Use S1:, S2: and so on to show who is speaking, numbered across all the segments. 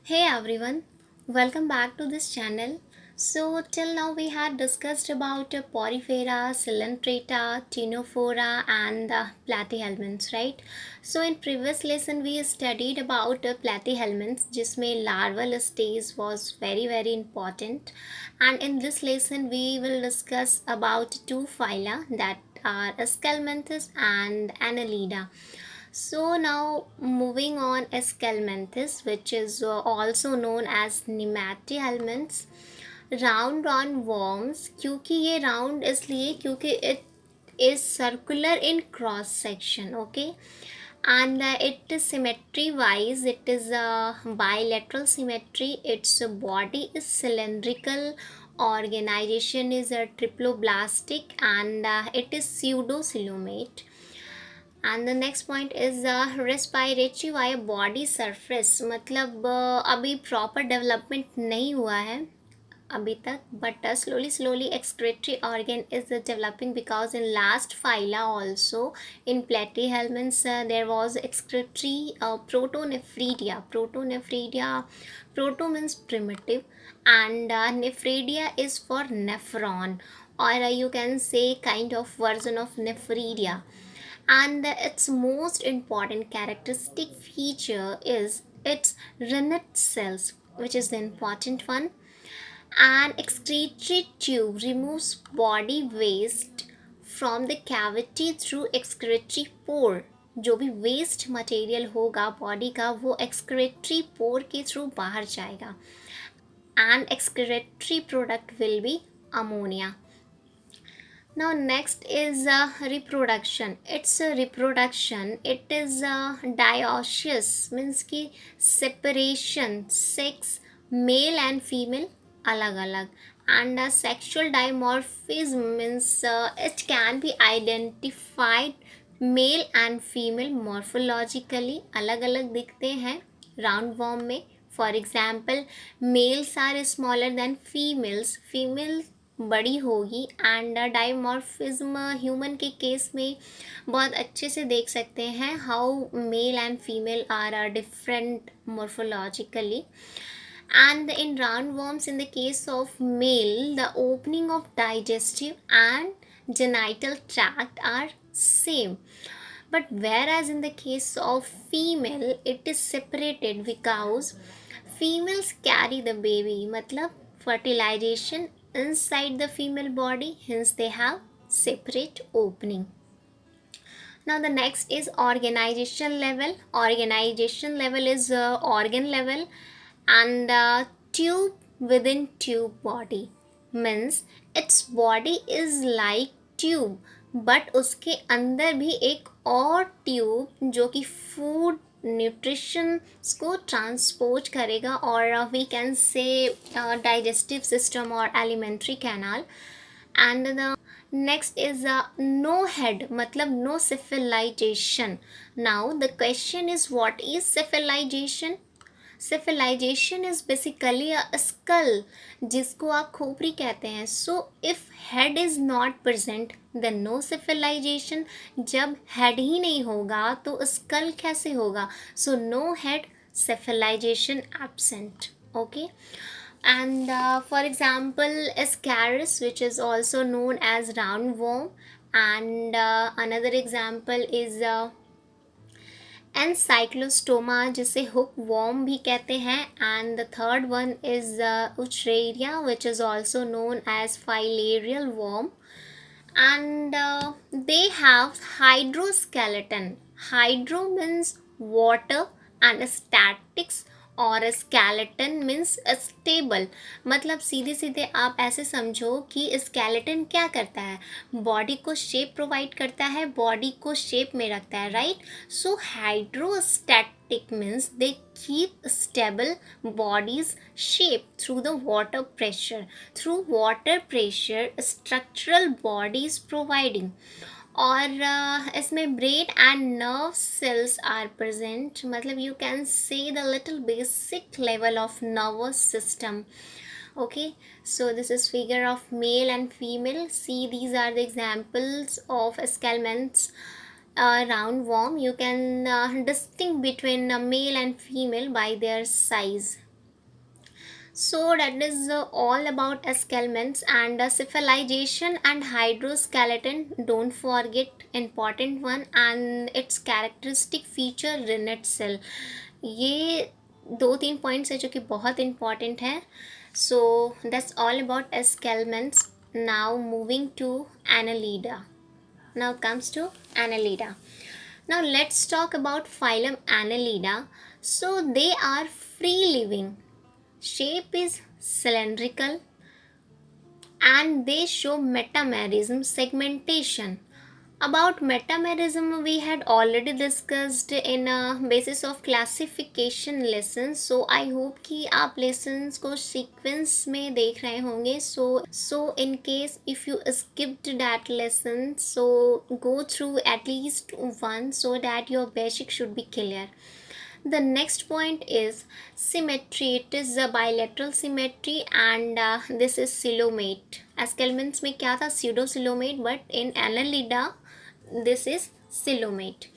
S1: Hey everyone, welcome back to this channel. So till now we had discussed about Porifera, Coelenterata, Ctenophora and the platyhelminths, right? So in previous lesson we studied about platyhelminths जिसमें larval stage was very important, and in this lesson we will discuss about two phyla that are Scalmanthus and Annelida. So now moving on Escalmanthus, which is also known as Nemathyhelminths, round on worms. क्योंकि ये round इसलिए क्योंकि it is circular in cross section, okay, and it is symmetry wise it is a bilateral symmetry. Its body is cylindrical, organization is a triploblastic, and it is pseudocoelomate. And the next point is respiratory via body surface, मतलब अभी proper development नहीं हुआ है अभी तक, but slowly excretory organ is developing because in last phyla also in platyhelminths there was excretory protonephridia. Proto means primitive, and nephridia is for nephron, or you can say kind of version of nephridia. And its most important characteristic feature is its rennet cells, which is the important one. An excretory tube removes body waste from the cavity through excretory pore. जो भी waste material होगा body का वो excretory पोर के through बाहर जाएगा, and excretory product will be ammonia. Now next is reproduction. It's a reproduction. It is dioecious, means ki separation, sex male and female alag alag, and sexual dimorphism means it can be identified male and female morphologically अलग अलग दिखते हैं round worm में. For example males are smaller than females, females बड़ी होगी, and dimorphism human के case में बहुत अच्छे से देख सकते हैं how male and female are different morphologically. And in roundworms, in the case of male, the opening of digestive and genital tract are same, but whereas in the case of female it is separated because females carry the baby, मतलब fertilization inside the female body, hence they have separate opening. Now the next is organization level. Organization level is organ level, and tube within tube body means its body is like tube, but उसके अंदर भी एक और tube जो कि food nutrition को transport करेगा, और we can say digestive system और alimentary canal. And the next is no head, मतलब no cephalization. Now the question is what is cephalization. Cephalization is basically a skull, जिसको आप खोपड़ी कहते हैं. So if head is not present then no cephalization. जब head ही नहीं होगा तो स्कल कैसे होगा. So no head, cephalization absent. Okay. And for example ascaris, which is also known as roundworm, and another example is ancylostoma, जिसे hookworm भी कहते हैं, and the third one is wuchereria, which is also known as filarial worm, and they have hydroskeleton. Hydro means water and statics, और skeleton means stable. मतलब सीधे सीधे आप ऐसे समझो कि skeleton क्या करता है, बॉडी को शेप प्रोवाइड करता है, बॉडी को शेप में रखता है, right. So hydrostatic means they keep stable bodies shape through the water pressure. Through water pressure structural bodies providing. और इसमें brain and nerve cells are present, मतलब you can say the little basic level of nervous system. Okay, so this is figure of male and female. See, these are the examples of escarpments. Roundworm, you can distinguish between male and female by their size. So that is all about escarpments and cephalization and hydroskeleton. Don't forget important one and its characteristic feature rennet cell. ये दो तीन points है जो कि बहुत important है. So that's all about escarpments. Now moving to Annelida. Now comes to Annelida. Now let's talk about phylum Annelida. So they are free living. Shape is cylindrical and they show metamerism segmentation. About metamerism we had already discussed in a basis of classification lessons. So I hope कि आप lessons को sequence में देख रहे होंगे. So in case if you skipped that lesson, so go through at least one so that your basic should be clear. The next point is symmetry. It is a bilateral symmetry and this is coelomate. Escarpments में क्या था? Pseudocoelomate, but in Annelida this is coelomate.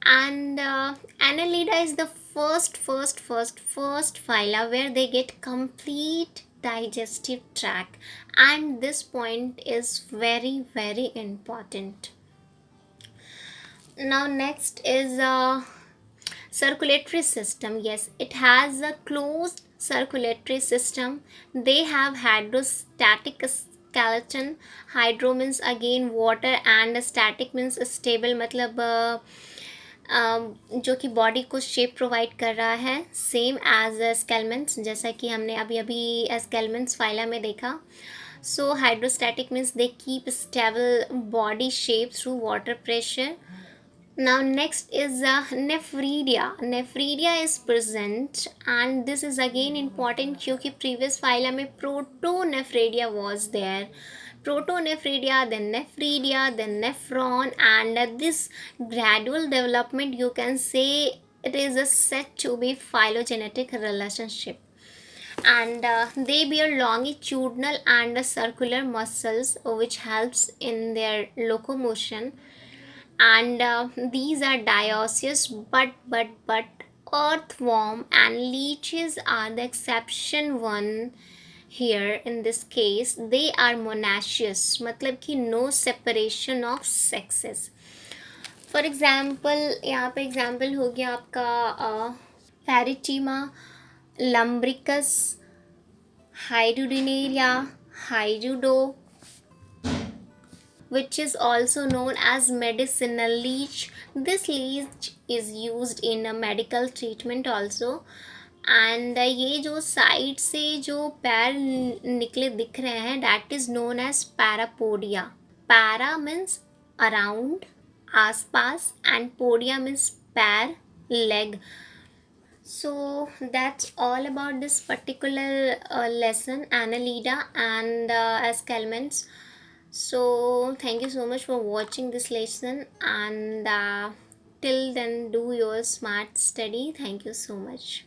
S1: And Annelida is the first phyla where they get complete digestive tract, and this point is very important. Now next is circulatory system. Yes, it has a closed circulatory system. They have hydrostatic skeleton. Hydro means again water and static means stable, मतलब जो कि body को shape provide कर रहा है, same as स्केलमेंट्स, जैसा कि हमने अभी अभी स्केलमेंट्स फाइला में देखा. So hydrostatic means they keep stable body shape through water pressure. Now next is nephridia. Nephridia is present and this is again important क्योंकि previous phyla में protonephridia was there. Protonephridia, then nephridia, then nephron, and this gradual development you can say it is said to be phylogenetic relationship. And they bear longitudinal and circular muscles which helps in their locomotion. And these are dioecious, but earthworm and leeches are the exception one here. In this case they are monoecious, मतलब कि no separation of sexes. For example यहाँ पे example हो गया आपका Pharytima, Lumbricus, Hydrodinaria, Hydrodo, which is also known as medicinal leech. This leech is used in a medical treatment also. And ये जो side से जो पैर निकले दिख रहे हैं, that is known as parapodia. Para means around, आसपास, and podia means पैर, leg. So that's all about this particular lesson, Annelida and escarpments. So thank you so much for watching this lesson, and till then do your smart study. Thank you so much.